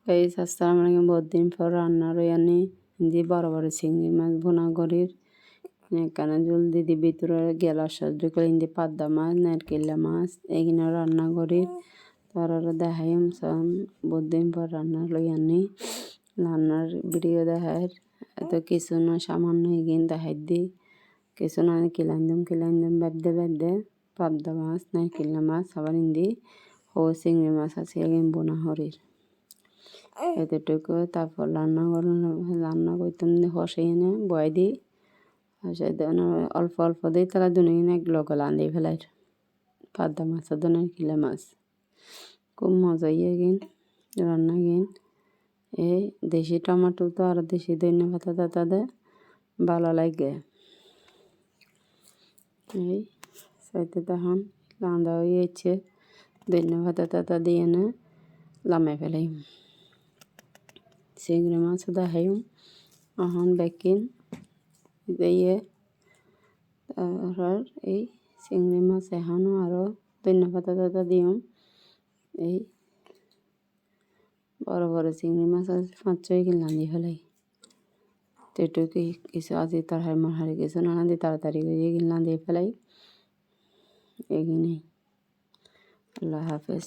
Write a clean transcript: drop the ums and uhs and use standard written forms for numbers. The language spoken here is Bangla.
গাইস আসসালামু আলাইকুম। বহুত দিন পর রান্না রয়ানি দিয়ে বড় বড় চিংড়ি মাছ ভুনা করির এখানে জল দিদি ভিতরে গেলা সাহায্য করে ইন্দি পাদ্দা মাছ নারকেলা মাছ এখানে রান্না করির তারা দেখাইম সাম। বহুত দিন পর রান্না লইয়ানি রান্নার ভিডিও দেখায় এত কিছু না সামান্য এগিন দেখাই দি কিছু না কিলাইন দিম বেবদে পাদ্দা মাছ নারকেলা মাছ আবার ইন্দি ও চিংড়ি মাছ আছে এগিন বোনা হরির এতটুকু। তারপর রান্না করতাম হসে এনে বয় দিই অল্প অল্প দিই তারা দুনিয়ে এক লগে রাঁধি ফেলাই পাদ্দা মাছ আর নারকেলা মাছ খুব মজা গিন রান্না গিন। এই দেশি টমাটো তো আর দেশি ধনিয়া পাতা টাতা দে ভালো লাগে। এই সাইতে তখন রান্না হয়েছে ধনিয়া পাতা টাতা দিয়ে না লামে ফেলাই চিংড়ি মাছ দেখাইম এখন বেকিন দিয়ে তারপর এই চিংড়ি মাছ এখনও আরও ধনিয়া পাতা টাতা দিম। এই বড় বড় চিংড়ি মাছ আছে 5-6 কিলো রাঁধি ফেলাই তেটুকুই কিছু আজি তরকারি মরহারি কিছু না রাঁধি তাড়াতাড়ি করে রাঁধি ফেলাই এগিয়ে। আল্লাহ হাফেজ।